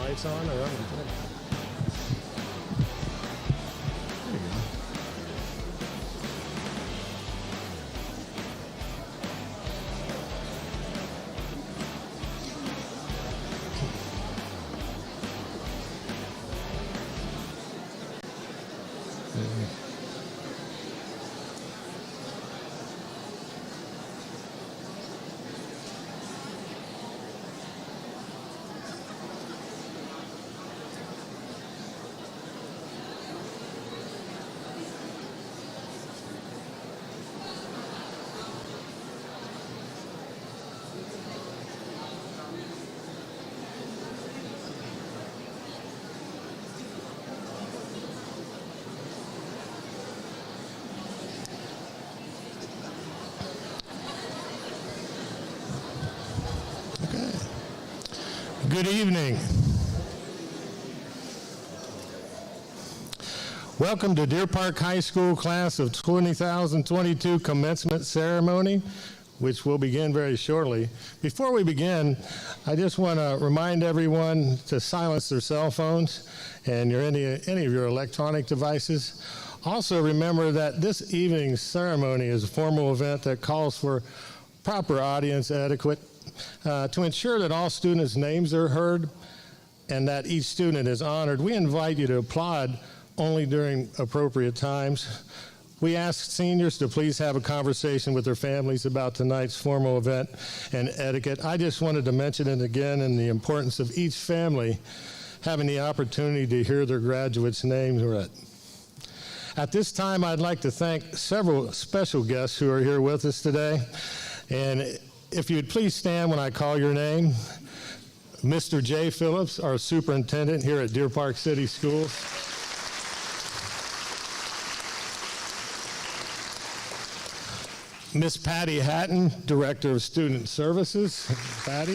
lights on or on? Good evening. Welcome to Deer Park High School class of 2022 Commencement Ceremony, which will begin very shortly. Before we begin, I just want to remind everyone to silence their cell phones and any of your electronic devices. Also remember that this evening's ceremony is a formal event that calls for proper audience etiquette. To ensure that all students' names are heard and that each student is honored, we invite you to applaud only during appropriate times. We ask seniors to please have a conversation with their families about tonight's formal event and etiquette. I just wanted to mention it again and the importance of each family having the opportunity to hear their graduates' names read. At this time, I'd like to thank several special guests who are here with us today. And if you'd please stand when I call your name. Mr. Jay Phillips, our superintendent here at Deer Park City Schools. Miss Patty Hatton, Director of Student Services. Patty.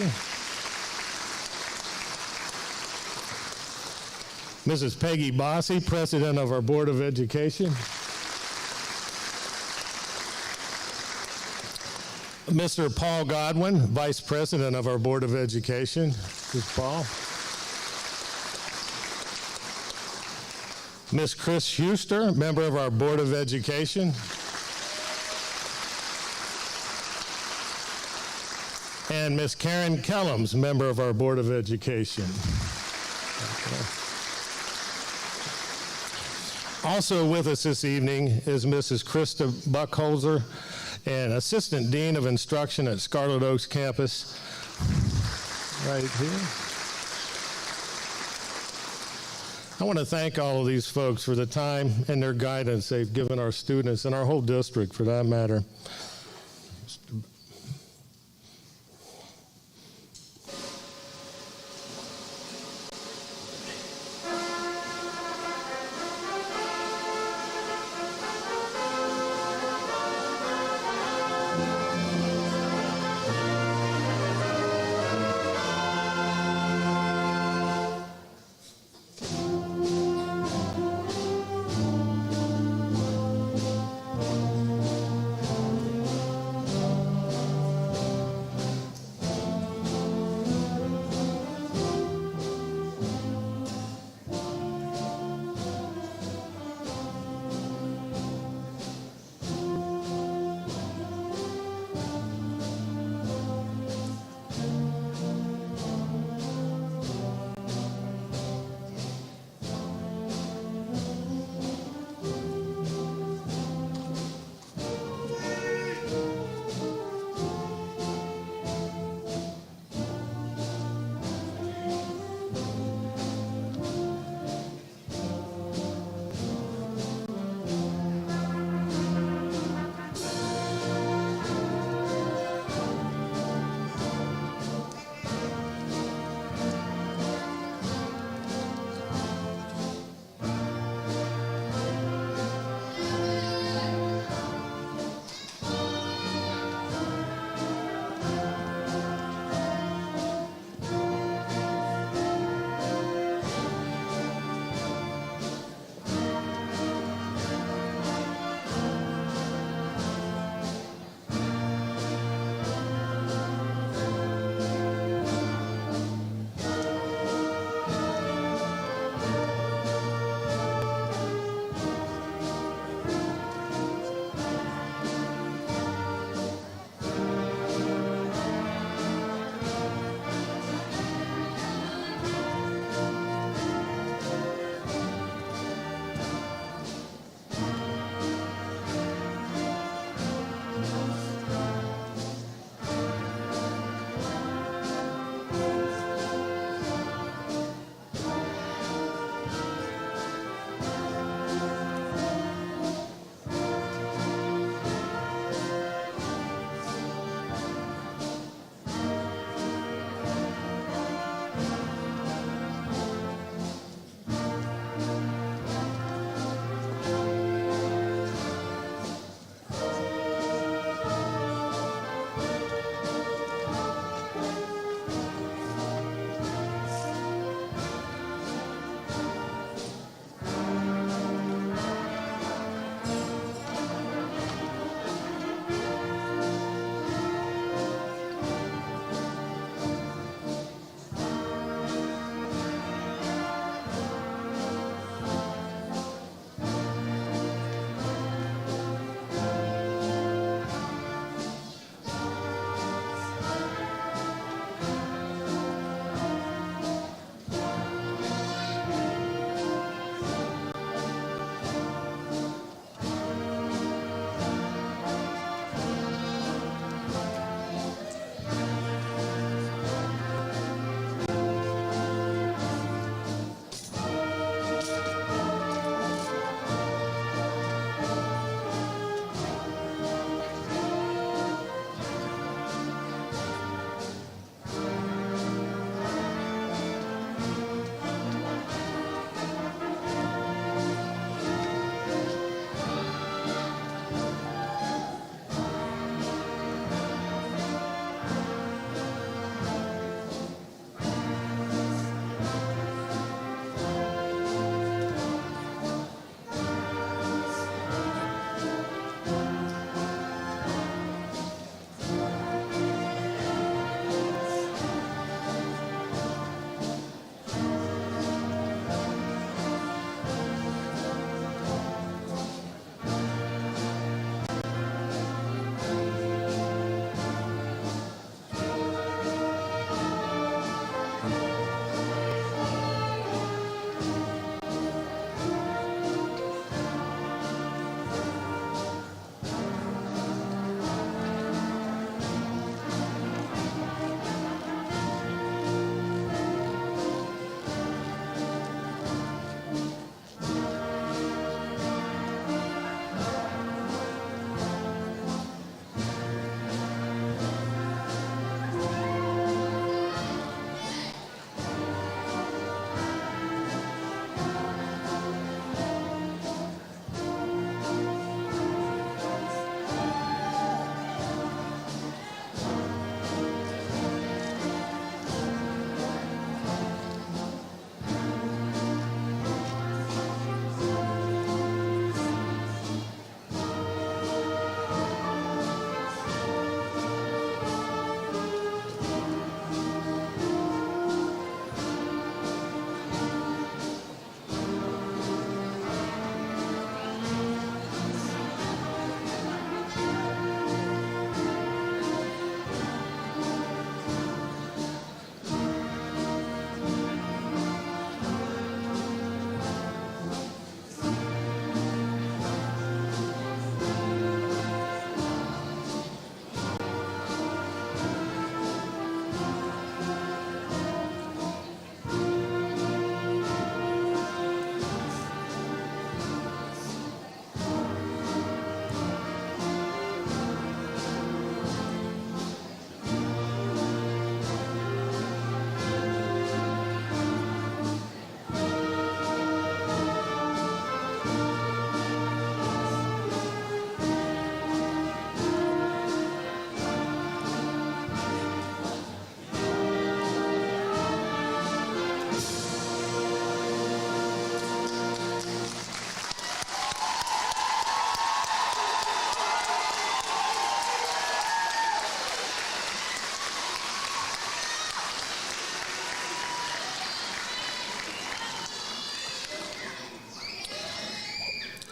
Mrs. Peggy Bossy, President of our Board of Education. Mr. Paul Godwin, Vice President of our Board of Education. Mr. Paul. Ms. Chris Huster, member of our Board of Education. And Ms. Karen Kellums, member of our Board of Education. Okay. Also with us this evening is Mrs. Krista Buckholzer, and Assistant Dean of Instruction at Scarlet Oaks campus, right here. I want to thank all of these folks for the time and their guidance they've given our students and our whole district for that matter.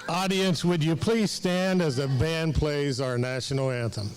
Audience, would you please stand as the band plays our national anthem?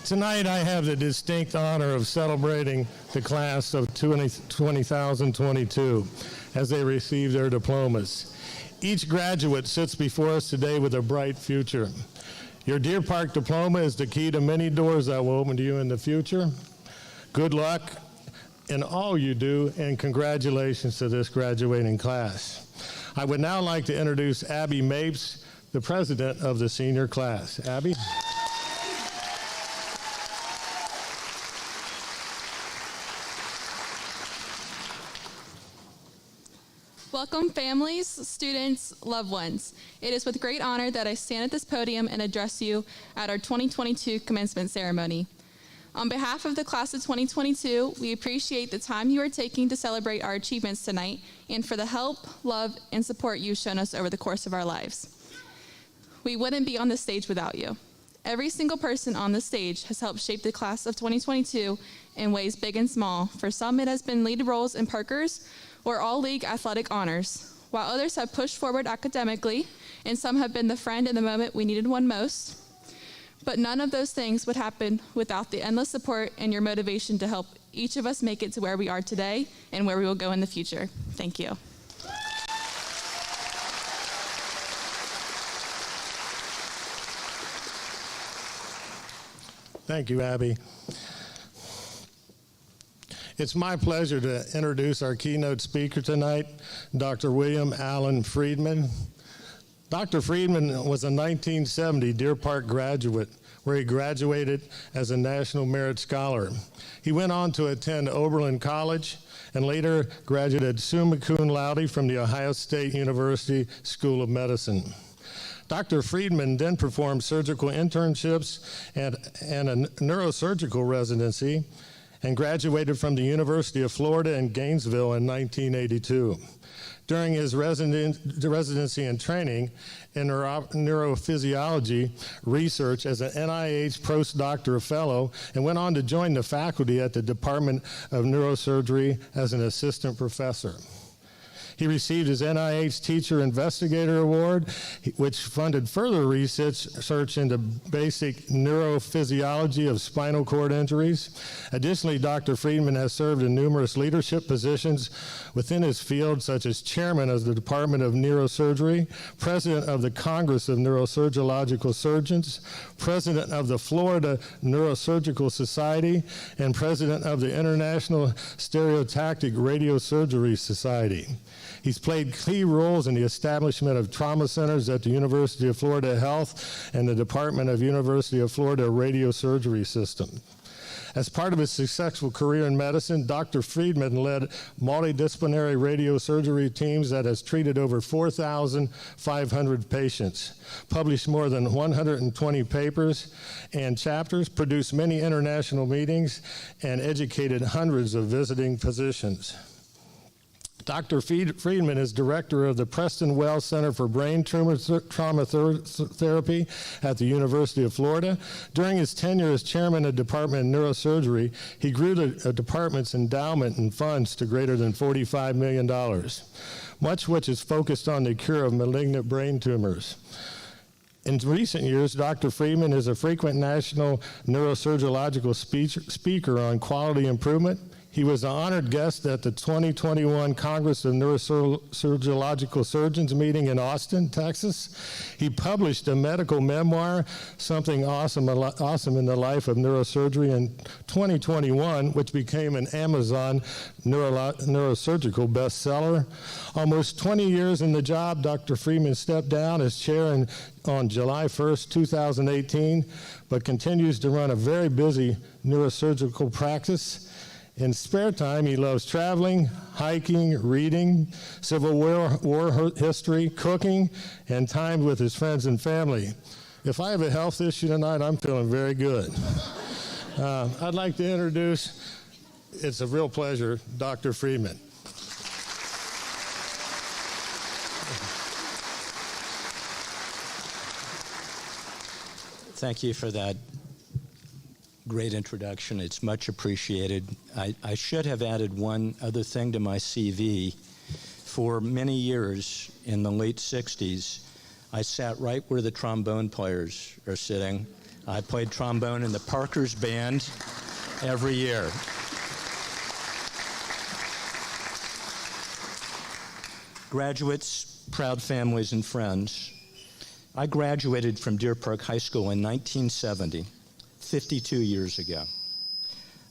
Tonight, I have the distinct honor of celebrating the class of 2022 as they receive their diplomas. Each graduate sits before us today with a bright future. Your Deer Park diploma is the key to many doors that will open to you in the future. Good luck in all you do, and congratulations to this graduating class. I would now like to introduce Abby Mapes, the president of the senior class. Abby? Welcome families, students, loved ones. It is with great honor that I stand at this podium and address you at our 2022 commencement ceremony. On behalf of the class of 2022, we appreciate the time you are taking to celebrate our achievements tonight and for the help, love, and support you've shown us over the course of our lives. We wouldn't be on this stage without you. Every single person on this stage has helped shape the class of 2022 in ways big and small. For some, it has been lead roles in Parkers or all-league athletic honors, while others have pushed forward academically, and some have been the friend in the moment we needed one most. But none of those things would happen without the endless support and your motivation to help each of us make it to where we are today and where we will go in the future. Thank you. Thank you, Abby. It's my pleasure to introduce our keynote speaker tonight, Dr. William Allen Friedman. Dr. Friedman was a 1970 Deer Park graduate, where he graduated as a National Merit Scholar. He went on to attend Oberlin College and later graduated summa cum laude from the Ohio State University School of Medicine. Dr. Friedman then performed surgical internships and a neurosurgical residency and graduated from the University of Florida in Gainesville in 1982. During his residency and training in neurophysiology research as an NIH postdoctoral fellow, and went on to join the faculty at the Department of Neurosurgery as an assistant professor. He received his NIH Teacher Investigator Award, which funded further research into basic neurophysiology of spinal cord injuries. Additionally, Dr. Friedman has served in numerous leadership positions within his field, such as chairman of the Department of Neurosurgery, president of the Congress of Neurosurgical Surgeons, president of the Florida Neurosurgical Society, and president of the International Stereotactic Radiosurgery Society. He's played key roles in the establishment of trauma centers at the University of Florida Health and the Department of University of Florida Radiosurgery System. As part of his successful career in medicine, Dr. Friedman led multidisciplinary radiosurgery teams that has treated over 4,500 patients, published more than 120 papers and chapters, produced many international meetings, and educated hundreds of visiting physicians. Dr. Friedman is director of the Preston Wells Center for Brain Trauma Therapy at the University of Florida. During his tenure as chairman of the Department of Neurosurgery, he grew the department's endowment and funds to greater than $45 million, much which is focused on the cure of malignant brain tumors. In recent years, Dr. Friedman is a frequent national neurosurgical speaker on quality improvement. He was an honored guest at the 2021 Congress of Neurosurgical Surgeons meeting in Austin, Texas. He published a medical memoir, Something Awesome in the Life of Neurosurgery, in 2021, which became an Amazon neurosurgical bestseller. Almost 20 years in the job, Dr. Friedman stepped down as chair on July 1st, 2018, but continues to run a very busy neurosurgical practice. In spare time, he loves traveling, hiking, reading, Civil War history, cooking, and time with his friends and family. If I have a health issue tonight, I'm feeling very good. I'd like to introduce, it's a real pleasure, Dr. Friedman. Thank you for that great introduction. It's much appreciated. I should have added one other thing to my CV. For many years in the late 60s, I sat right where the trombone players are sitting. I played trombone in the Parker's Band every year. Graduates, proud families, and friends, I graduated from Deer Park High School in 1970. 52 years ago.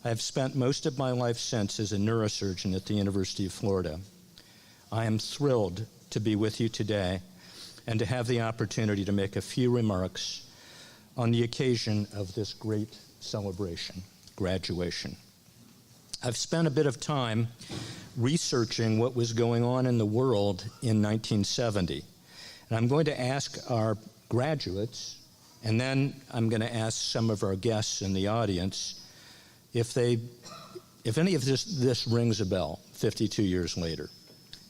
I have spent most of my life since as a neurosurgeon at the University of Florida. I am thrilled to be with you today and to have the opportunity to make a few remarks on the occasion of this great celebration, graduation. I've spent a bit of time researching what was going on in the world in 1970, and I'm going to ask our graduates, and then I'm going to ask some of our guests in the audience if any of this rings a bell 52 years later.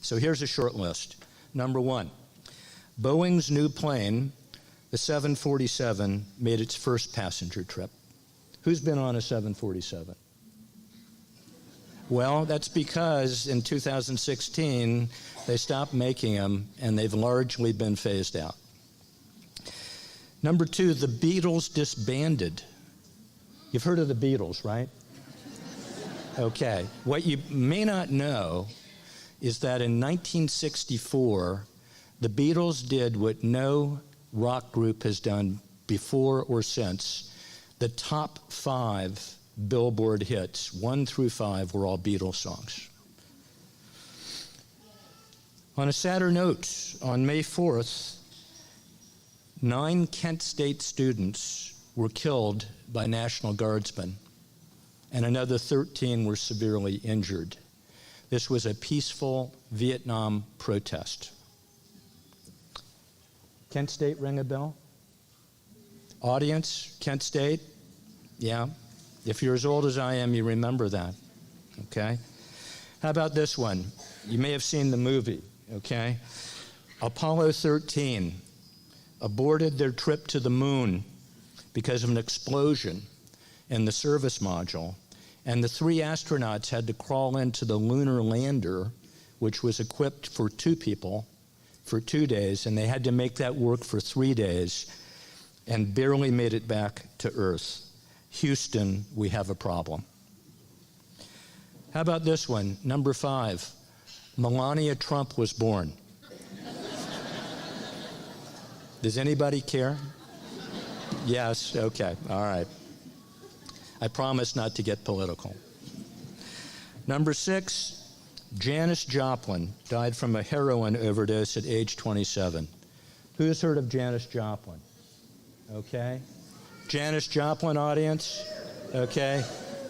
So here's a short list. Number one, Boeing's new plane, the 747, made its first passenger trip. Who's been on a 747? Well, that's because in 2016, they stopped making them, and they've largely been phased out. Number two, the Beatles disbanded. You've heard of the Beatles, right? Okay. What you may not know is that in 1964, the Beatles did what no rock group has done before or since. The top 5 Billboard hits, 1 through 5, were all Beatles songs. On a sadder note, on May 4th, 9 Kent State students were killed by National Guardsmen, and another 13 were severely injured. This was a peaceful Vietnam protest. Kent State ring a bell? Audience, Kent State? Yeah. If you're as old as I am, you remember that, okay? How about this one? You may have seen the movie, okay? Apollo 13 aborted their trip to the moon because of an explosion in the service module, and the 3 astronauts had to crawl into the lunar lander, which was equipped for 2 people, for 2 days, and they had to make that work for 3 days and barely made it back to Earth. Houston, we have a problem. How about this one? Number 5, Melania Trump was born. Does anybody care? Yes, okay, all right. I promise not to get political. Number 6, Janis Joplin died from a heroin overdose at age 27. Who's heard of Janis Joplin? Okay. Janis Joplin, audience? Okay.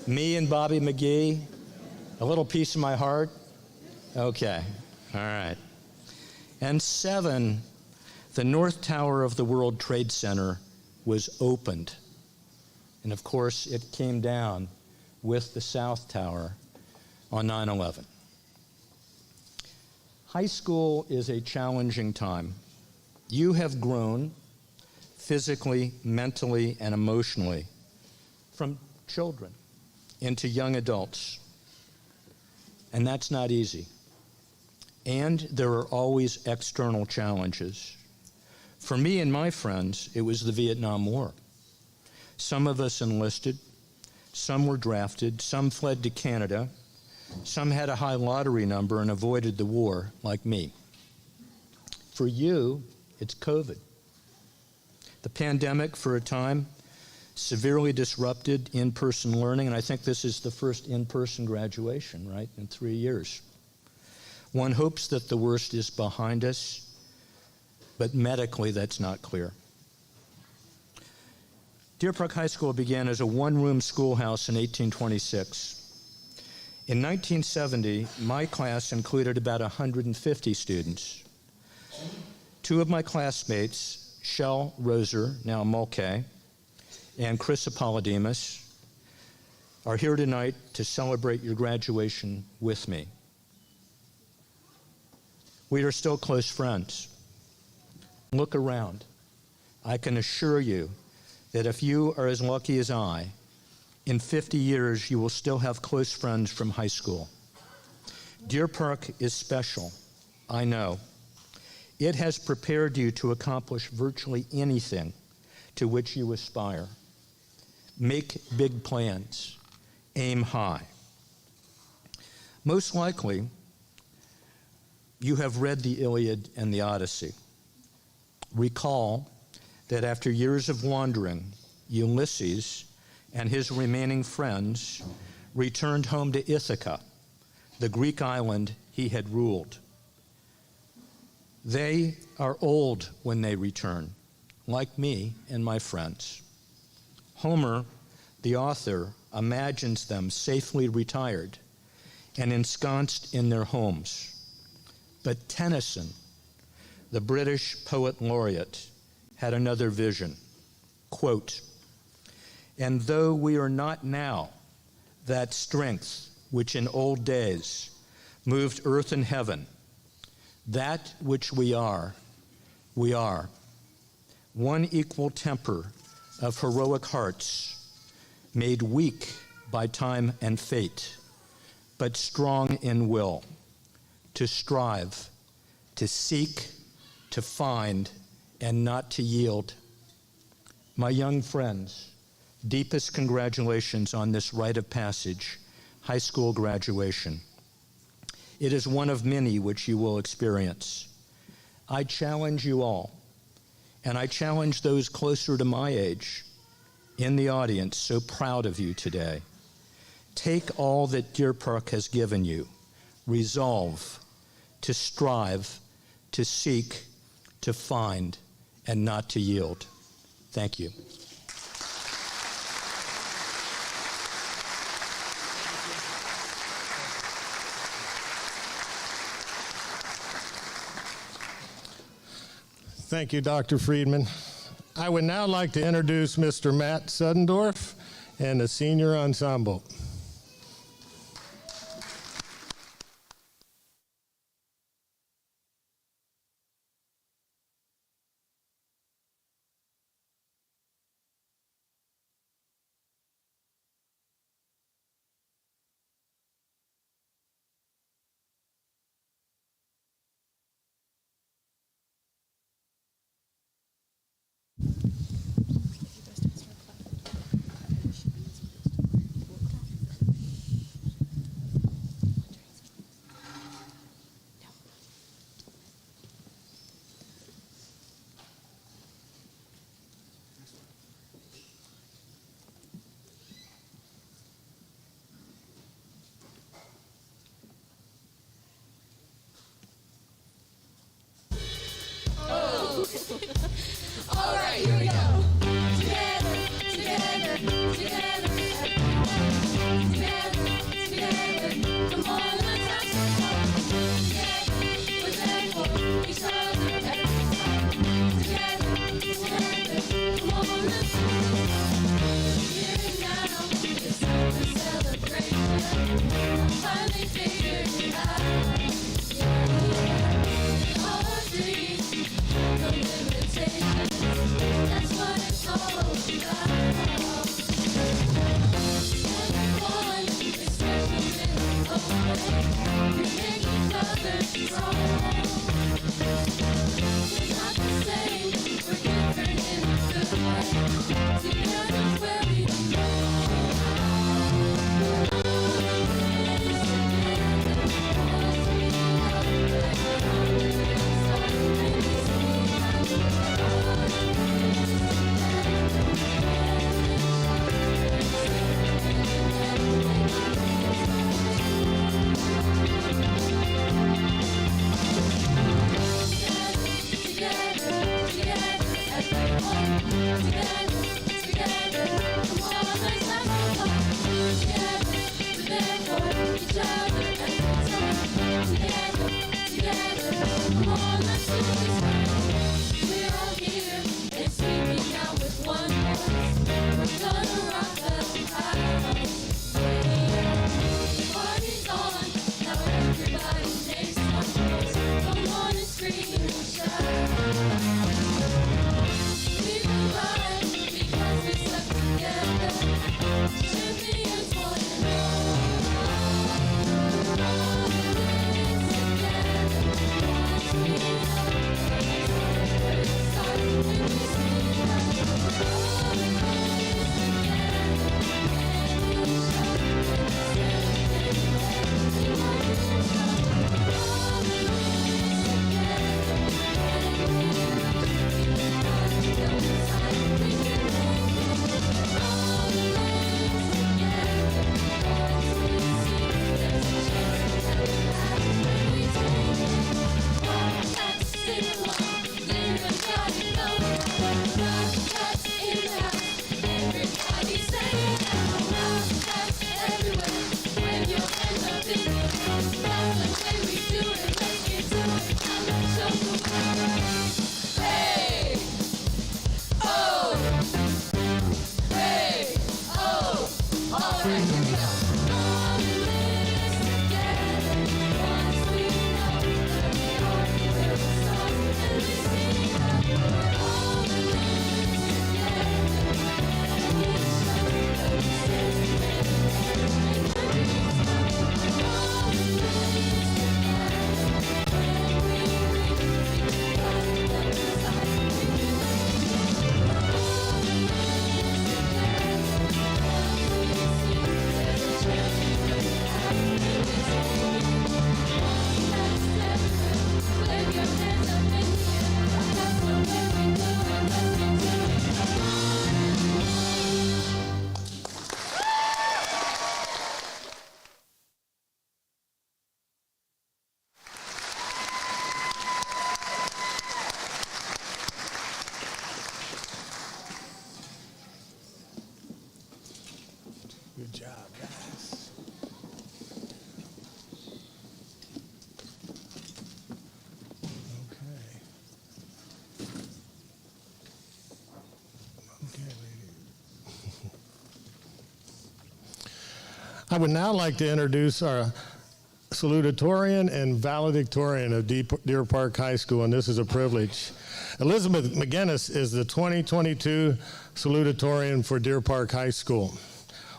Me and Bobby McGee? A little piece of my heart? Okay. All right. And 7, the North Tower of the World Trade Center was opened. And of course, it came down with the South Tower on 9/11. High school is a challenging time. You have grown physically, mentally, and emotionally from children into young adults. And that's not easy. And there are always external challenges. For me and my friends, it was the Vietnam War. Some of us enlisted, some were drafted, some fled to Canada, some had a high lottery number and avoided the war, like me. For you, it's COVID. The pandemic, for a time, severely disrupted in-person learning, and I think this is the first in-person graduation, right, in 3 years. One hopes that the worst is behind us, but medically that's not clear. Deer Park High School began as a one-room schoolhouse in 1826. In 1970, my class included about 150 students. Two of my classmates, Shell Roser, now Mulcahy, and Chris Apollodemus, are here tonight to celebrate your graduation with me. We are still close friends. Look around. I can assure you that if you are as lucky as I, in 50 years you will still have close friends from high school. Deer Park is special, I know. It has prepared you to accomplish virtually anything to which you aspire. Make big plans. Aim high. Most likely, you have read the Iliad and the Odyssey. Recall that after years of wandering, Ulysses and his remaining friends returned home to Ithaca, the Greek island he had ruled. They are old when they return, like me and my friends. Homer, the author, imagines them safely retired and ensconced in their homes. But Tennyson, the British poet laureate, had another vision. Quote, "And though we are not now that strength which in old days moved earth and heaven, that which we are, one equal temper of heroic hearts, made weak by time and fate, but strong in will, to strive, to seek, to find, and not to yield." My young friends, deepest congratulations on this rite of passage, high school graduation. It is one of many which you will experience. I challenge you all, and I challenge those closer to my age in the audience, so proud of you today. Take all that Deer Park has given you. Resolve to strive, to seek, to find, and not to yield. Thank you. Thank you, Dr. Friedman. I would now like to introduce Mr. Matt Suddendorf and the senior ensemble. Good job, guys. Okay, lady. I would now like to introduce our Salutatorian and Valedictorian of Deer Park High School, and this is a privilege. Elizabeth McGinnis is the 2022 Salutatorian for Deer Park High School.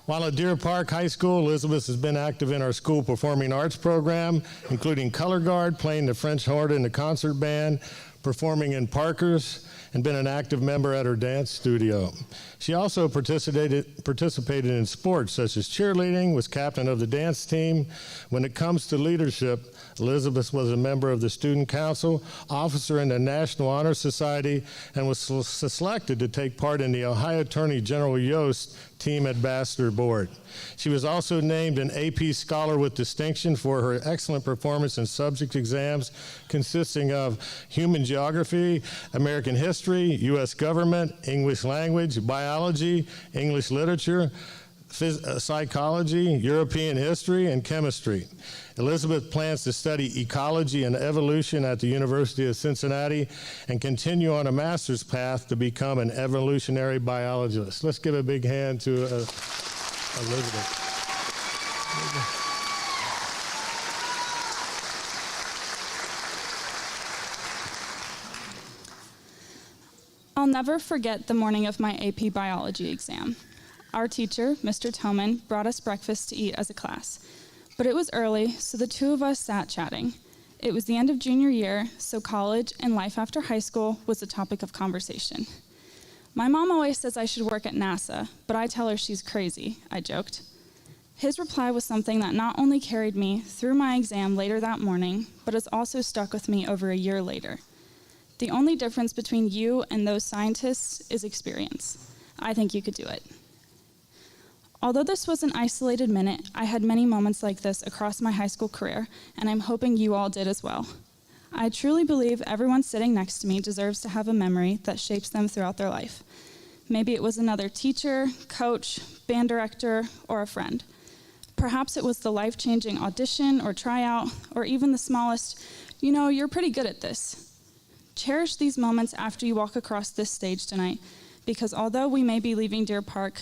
While at Deer Park High School, Elizabeth has been active in our school performing arts program, including color guard, playing the French horn in the concert band, performing in Parker's, and been an active member at her dance studio. She also participated in sports such as cheerleading, was captain of the dance team. When it comes to leadership, Elizabeth was a member of the Student Council, officer in the National Honor Society, and was selected to take part in the Ohio Attorney General Yost Team Ambassador Board. She was also named an AP Scholar with Distinction for her excellent performance in subject exams consisting of Human Geography, American History, U.S. Government, English Language, Biology, English Literature, Psychology, European History, and Chemistry. Elizabeth plans to study ecology and evolution at the University of Cincinnati and continue on a master's path to become an evolutionary biologist. Let's give a big hand to Elizabeth. I'll never forget the morning of my AP biology exam. Our teacher, Mr. Toman, brought us breakfast to eat as a class. But it was early, so the two of us sat chatting. It was the end of junior year, so college and life after high school was the topic of conversation. My mom always says I should work at NASA, but I tell her she's crazy, I joked. His reply was something that not only carried me through my exam later that morning, but has also stuck with me over a year later. The only difference between you and those scientists is experience. I think you could do it. Although this was an isolated minute, I had many moments like this across my high school career, and I'm hoping you all did as well. I truly believe everyone sitting next to me deserves to have a memory that shapes them throughout their life. Maybe it was another teacher, coach, band director, or a friend. Perhaps it was the life-changing audition or tryout, or even the smallest, you're pretty good at this. Cherish these moments after you walk across this stage tonight, because although we may be leaving Deer Park,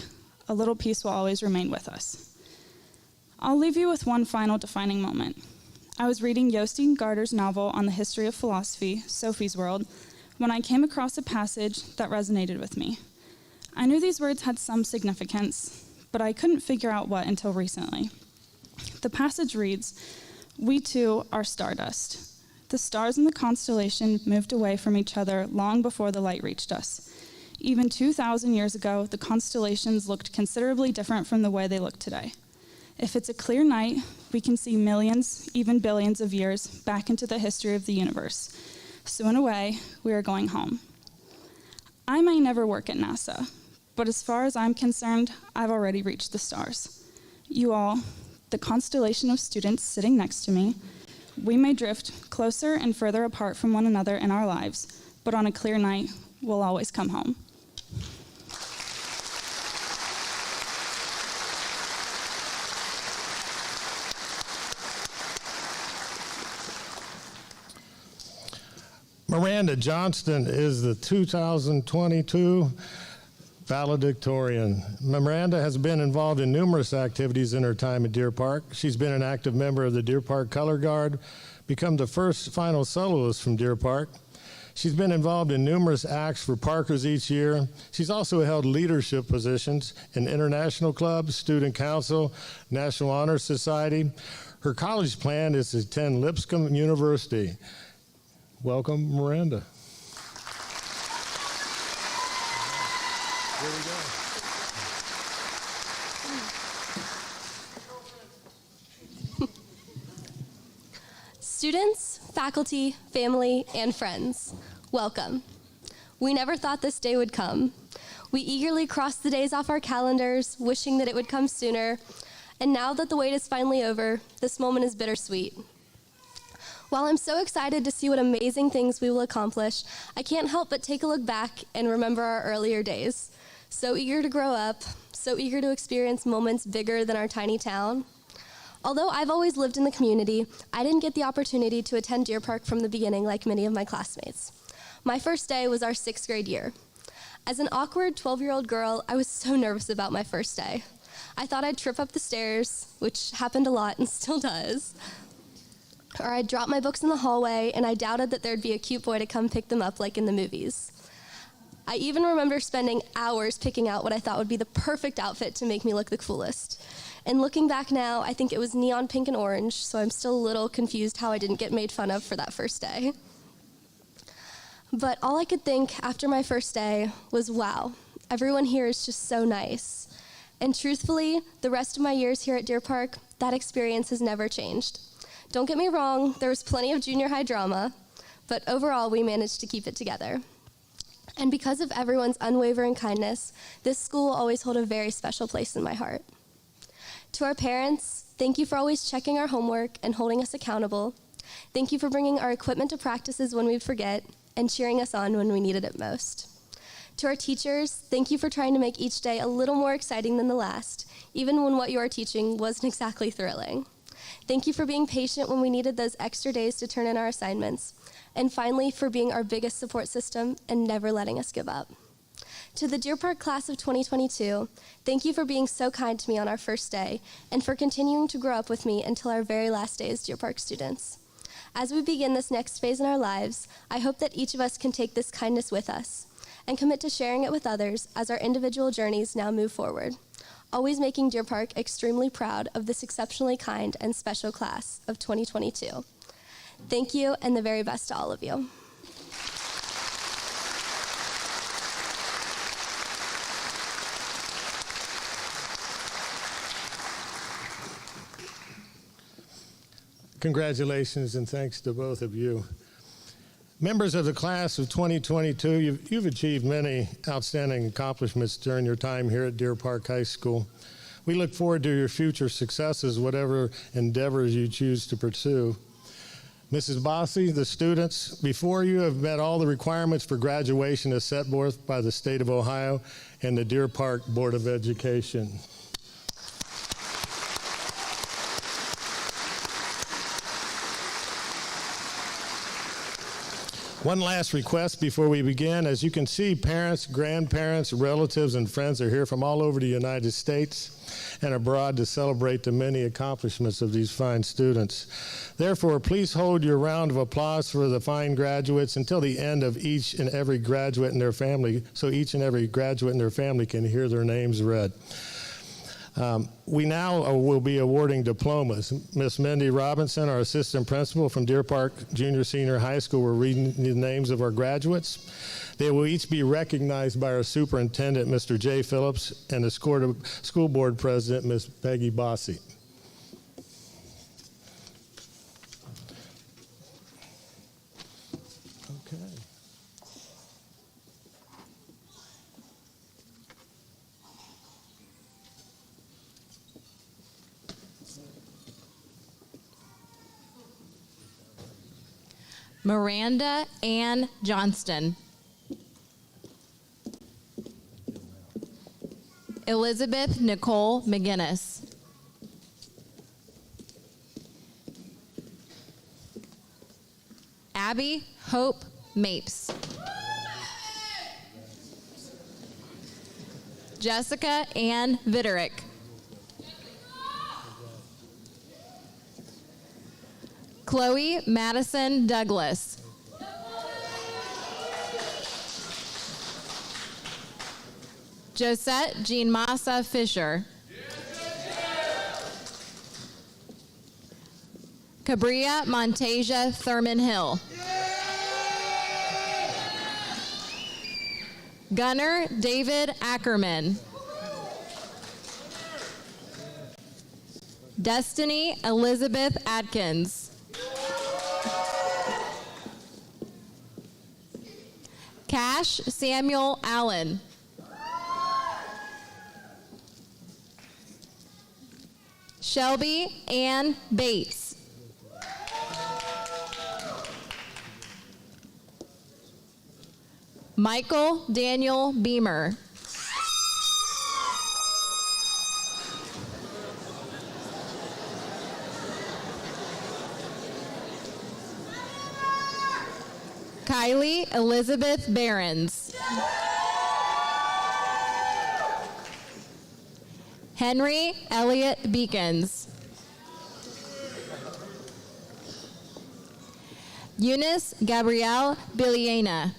a little piece will always remain with us. I'll leave you with one final defining moment. I was reading Jostein Gaarder's novel on the history of philosophy, Sophie's World, when I came across a passage that resonated with me. I knew these words had some significance, but I couldn't figure out what until recently. The passage reads, "We too are stardust. The stars in the constellation moved away from each other long before the light reached us. Even 2,000 years ago, the constellations looked considerably different from the way they look today. If it's a clear night, we can see millions, even billions of years back into the history of the universe. So in a way, we are going home. I may never work at NASA, but as far as I'm concerned, I've already reached the stars. You all, the constellation of students sitting next to me, we may drift closer and further apart from one another in our lives, but on a clear night, we'll always come home." Miranda Johnston is the 2022 Valedictorian. Miranda has been involved in numerous activities in her time at Deer Park. She's been an active member of the Deer Park Color Guard, become the first final soloist from Deer Park. She's been involved in numerous acts for Parkers each year. She's also held leadership positions in international clubs, student council, National Honor Society. Her college plan is to attend Lipscomb University. Welcome, Miranda. Here we go. Students, faculty, family, and friends, welcome. We never thought this day would come. We eagerly crossed the days off our calendars, wishing that it would come sooner. And now that the wait is finally over, this moment is bittersweet. While I'm so excited to see what amazing things we will accomplish, I can't help but take a look back and remember our earlier days. So eager to grow up, so eager to experience moments bigger than our tiny town. Although I've always lived in the community, I didn't get the opportunity to attend Deer Park from the beginning like many of my classmates. My first day was our 6th grade year. As an awkward 12-year-old girl, I was so nervous about my first day. I thought I'd trip up the stairs, which happened a lot and still does. Or I'd drop my books in the hallway, and I doubted that there'd be a cute boy to come pick them up like in the movies. I even remember spending hours picking out what I thought would be the perfect outfit to make me look the coolest. And looking back now, I think it was neon pink and orange, so I'm still a little confused how I didn't get made fun of for that first day. But all I could think after my first day was, wow, everyone here is just so nice. And truthfully, the rest of my years here at Deer Park, that experience has never changed. Don't get me wrong, there was plenty of junior high drama, but overall we managed to keep it together. And because of everyone's unwavering kindness, this school will always hold a very special place in my heart. To our parents, thank you for always checking our homework and holding us accountable. Thank you for bringing our equipment to practices when we'd forget and cheering us on when we needed it most. To our teachers, thank you for trying to make each day a little more exciting than the last, even when what you are teaching wasn't exactly thrilling. Thank you for being patient when we needed those extra days to turn in our assignments. And finally, for being our biggest support system and never letting us give up. To the Deer Park class of 2022, thank you for being so kind to me on our first day and for continuing to grow up with me until our very last day as Deer Park students. As we begin this next phase in our lives, I hope that each of us can take this kindness with us and commit to sharing it with others as our individual journeys now move forward. always making Deer Park extremely proud of this exceptionally kind and special class of 2022. Thank you, and the very best to all of you. Congratulations and thanks to both of you. Members of the class of 2022, you've achieved many outstanding accomplishments during your time here at Deer Park High School. We look forward to your future successes, whatever endeavors you choose to pursue. Mrs. Bossy, the students before you have met all the requirements for graduation as set forth by the state of Ohio and the Deer Park Board of Education. One last request before we begin. As you can see, parents, grandparents, relatives, and friends are here from all over the United States and abroad to celebrate the many accomplishments of these fine students. Therefore, please hold your round of applause for the fine graduates until the end of each and every graduate and their family, so each and every graduate and their family can hear their names read. We now will be awarding diplomas. Miss Mindy Robinson, our assistant principal from Deer Park Junior Senior High School, will read the names of our graduates. They will each be recognized by our superintendent, Mr. Jay Phillips, and the school board president, Miss Peggy Bossy. Miranda Ann Johnston. Elizabeth Nicole McGinnis. Abby Hope Mapes. Jessica Ann Vitterick. Chloe Madison Douglas. Josette Jean Massa Fisher. Cabria Montasia Thurman Hill. Gunnar David Ackerman. Destiny Elizabeth Atkins. Cash Samuel Allen. Shelby Ann Bates. Michael Daniel Beamer. Kylie Elizabeth Behrens. Henry Elliott Beacons. Eunice Gabrielle Biliena.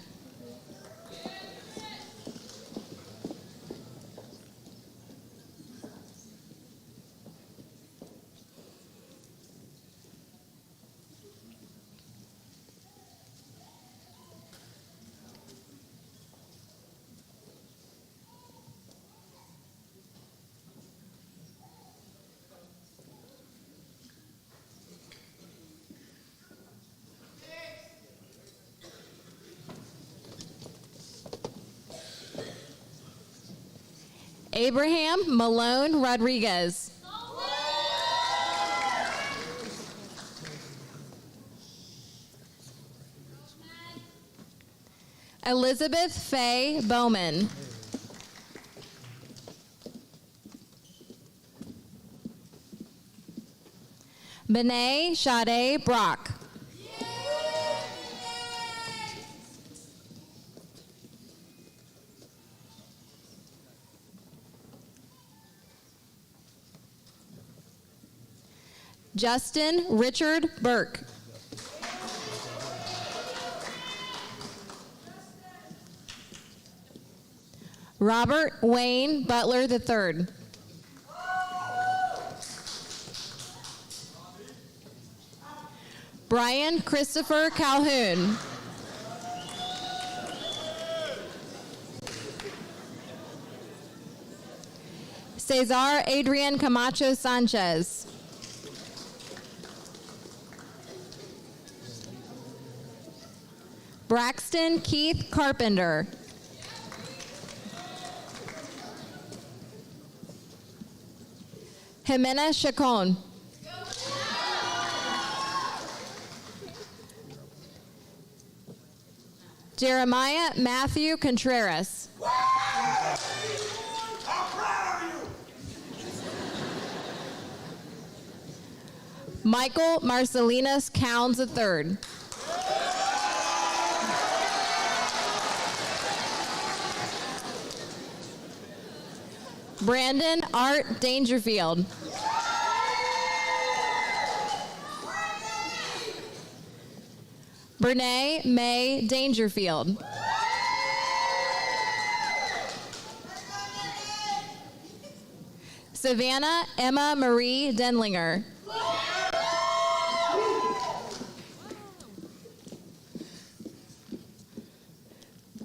Abraham Malone Rodriguez. Elizabeth Faye Bowman. Bené Sade Brock. Justin Richard Burke. Robert Wayne Butler III. Brian Christopher Calhoun. Cesar Adrian Camacho Sanchez. Braxton Keith Carpenter. Jimena Chacon. Jeremiah Matthew Contreras. Michael Marcellinus Counds III. Brandon Art Dangerfield. Brene May Dangerfield. Savannah Emma Marie Denlinger.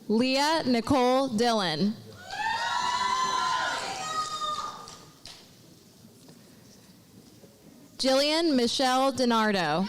Leah Nicole Dillon. Jillian Michelle DiNardo.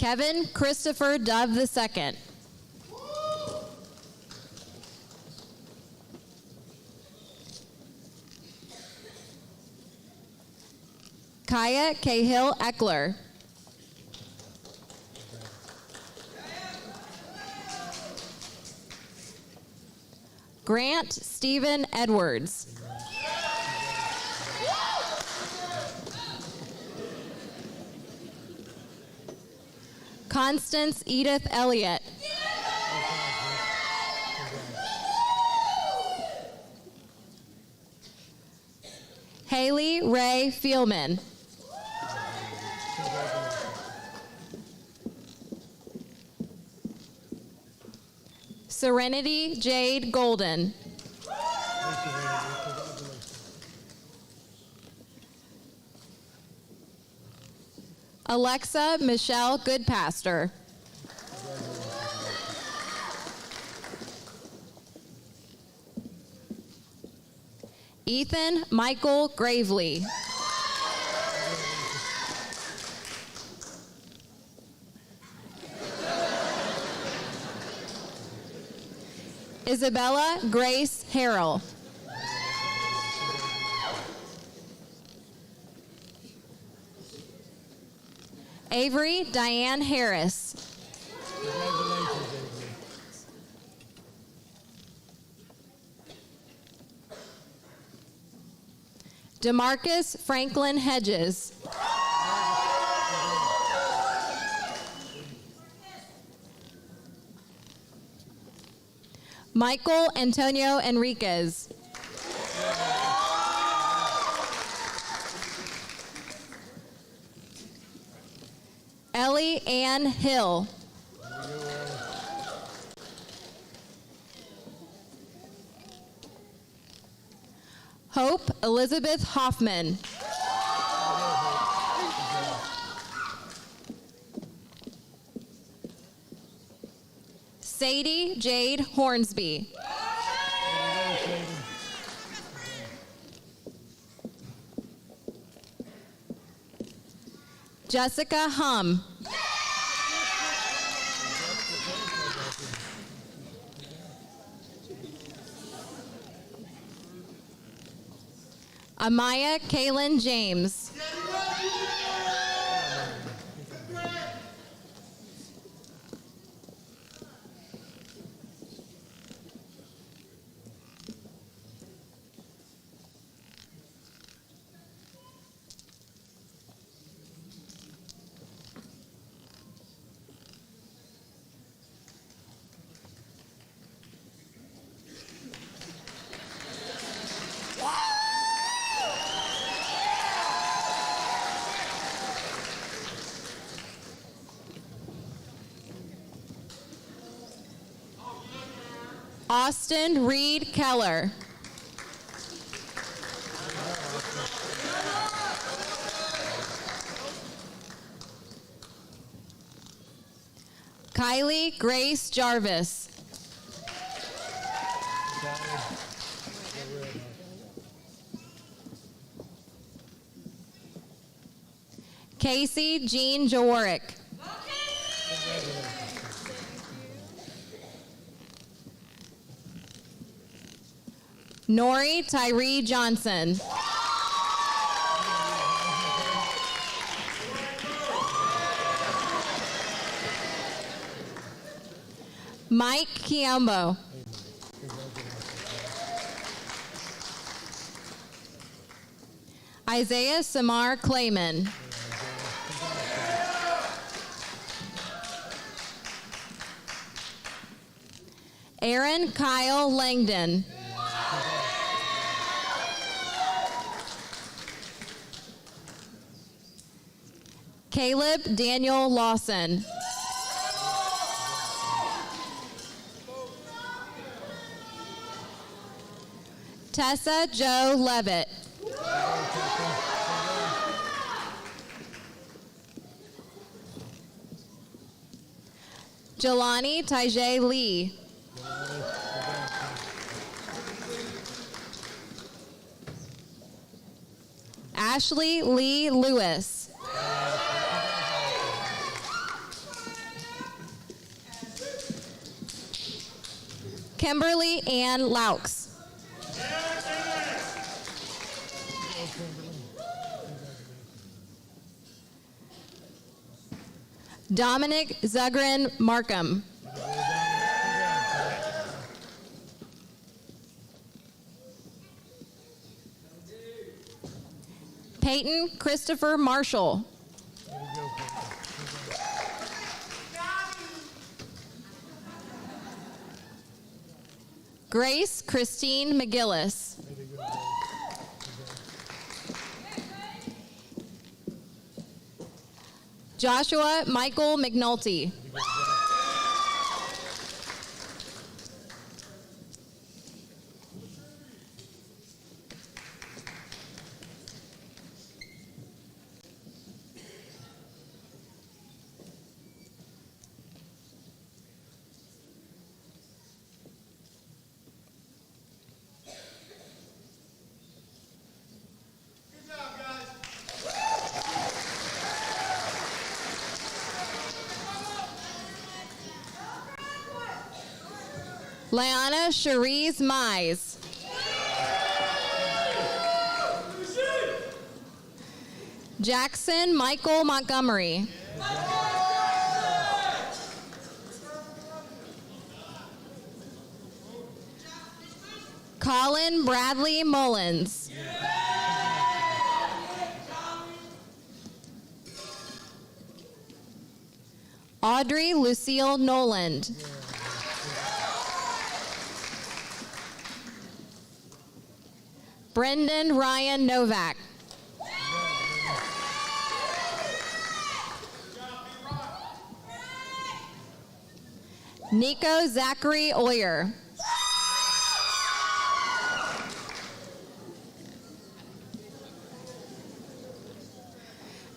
Kevin Christopher Dove II. Kaya Cahill Eckler. Grant Stephen Edwards. Constance Edith Elliott. Haley Ray Fielman. Serenity Jade Golden. Alexa Michelle Goodpaster. Ethan Michael Gravely. Isabella Grace Harrell. Avery Diane Harris. DeMarcus Franklin Hedges. Michael Antonio Enriquez. Ellie Ann Hill. Hope Elizabeth Hoffman. Sadie Jade Hornsby. Jessica Hum. Amaya Kaylin James. Austin Reed Keller. Kylie Grace Jarvis. Casey Jean Jaworek. Nori Tyree Johnson. Mike Kiambo. Isaiah Samar Clayman. Aaron Kyle Langdon. Caleb Daniel Lawson. Tessa Joe Levitt. Jelani Tajay Lee. Ashley Lee Lewis. Kimberly Ann Laux. Dominic Zugrin Markham. Peyton Christopher Marshall. Grace Christine McGillis. Joshua Michael McNulty. Liana Cherise Mize. Jackson Michael Montgomery. Colin Bradley Mullins. Audrey Lucille Noland. Brendan Ryan Novak. Nico Zachary Oyer.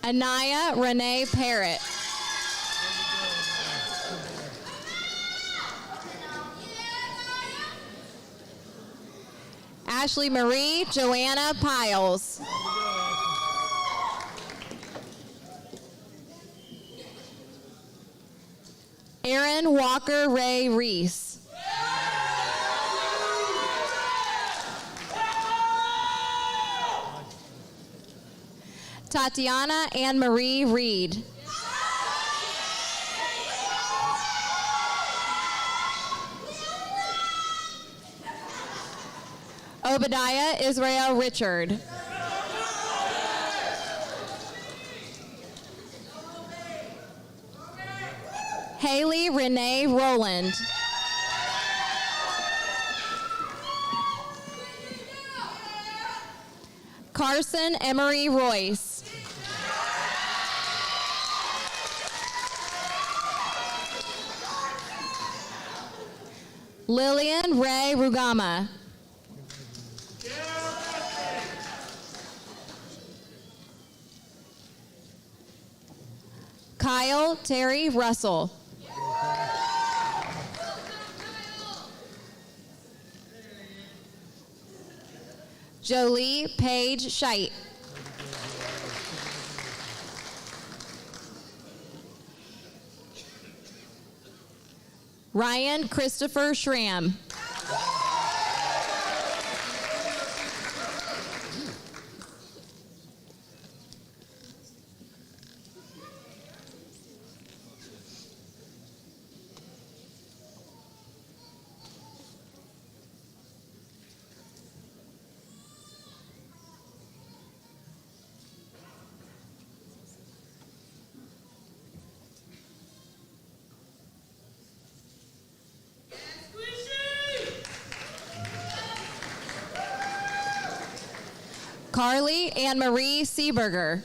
Anaya Renee Parrott. Ashley Marie Joanna Piles. Aaron Walker Ray Reese. Tatiana Ann Marie Reed. Obadiah Israel Richard. Haley Renee Rowland. Carson Emery Royce. Lillian Ray Rugama. Kyle Terry Russell. Jolie Paige Scheidt. Ryan Christopher Schramm. Carly Ann Marie Seeberger.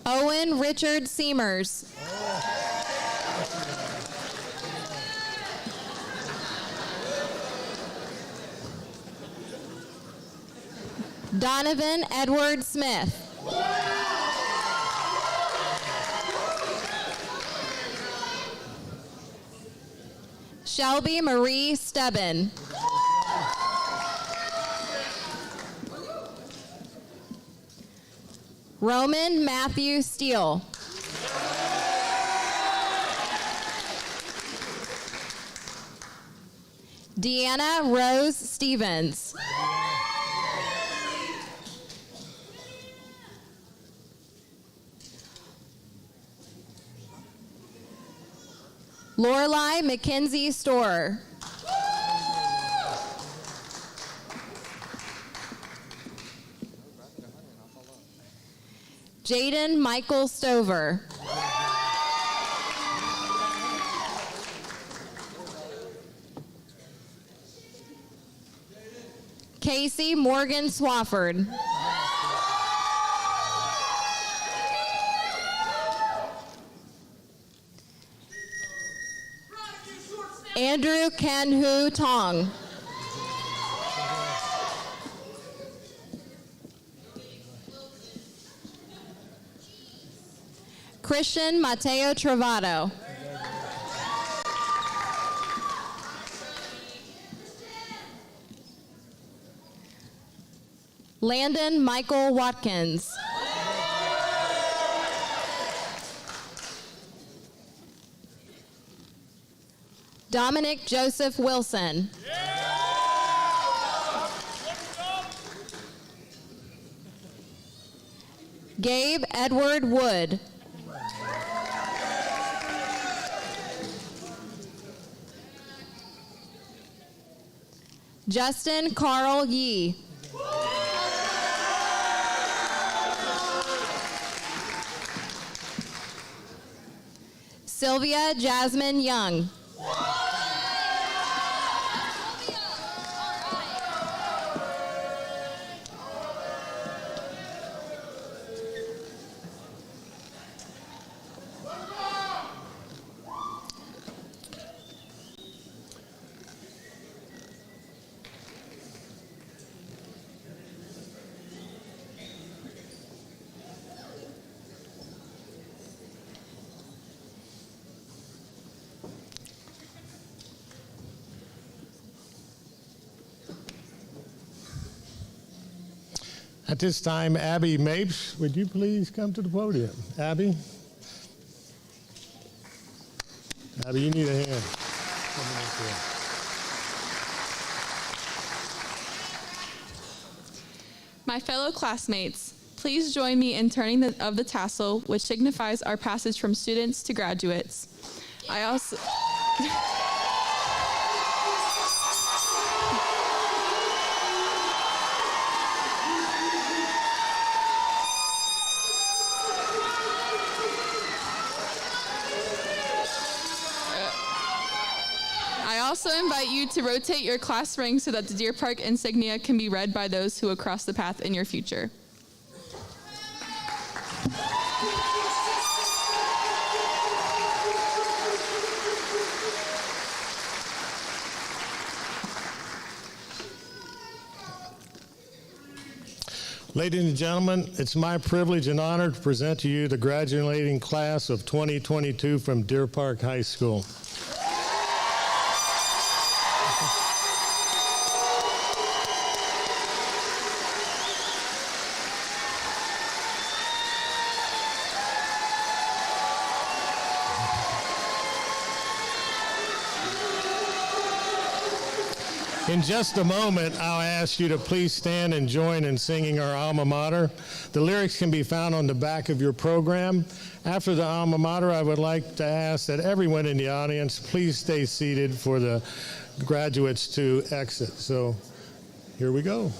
Owen Richard Seamers. Donovan Edward Smith. Shelby Marie Stebbin. Roman Matthew Steele. Deanna Rose Stevens. Lorelei Mackenzie Storer. Jaden Michael Stover. Casey Morgan Swafford. Andrew Ken-Hu Tong. Christian Mateo Travado. Landon Michael Watkins. Dominic Joseph Wilson. Gabe Edward Wood. Justin Carl Yee. Sylvia Jasmine Young. At this time, Abby Mapes, would you please come to the podium? Abby? Abby, you need a hand. Come on up here. My fellow classmates, please join me in turning of the tassel, which signifies our passage from students to graduates. I also invite you to rotate your class ring so that the Deer Park insignia can be read by those who will cross the path in your future. Ladies and gentlemen, it's my privilege and honor to present to you the graduating class of 2022 from Deer Park High School. In just a moment, I'll ask you to please stand and join in singing our alma mater. The lyrics can be found on the back of your program. After the alma mater, I would like to ask that everyone in the audience please stay seated for the graduates to exit. So here we go.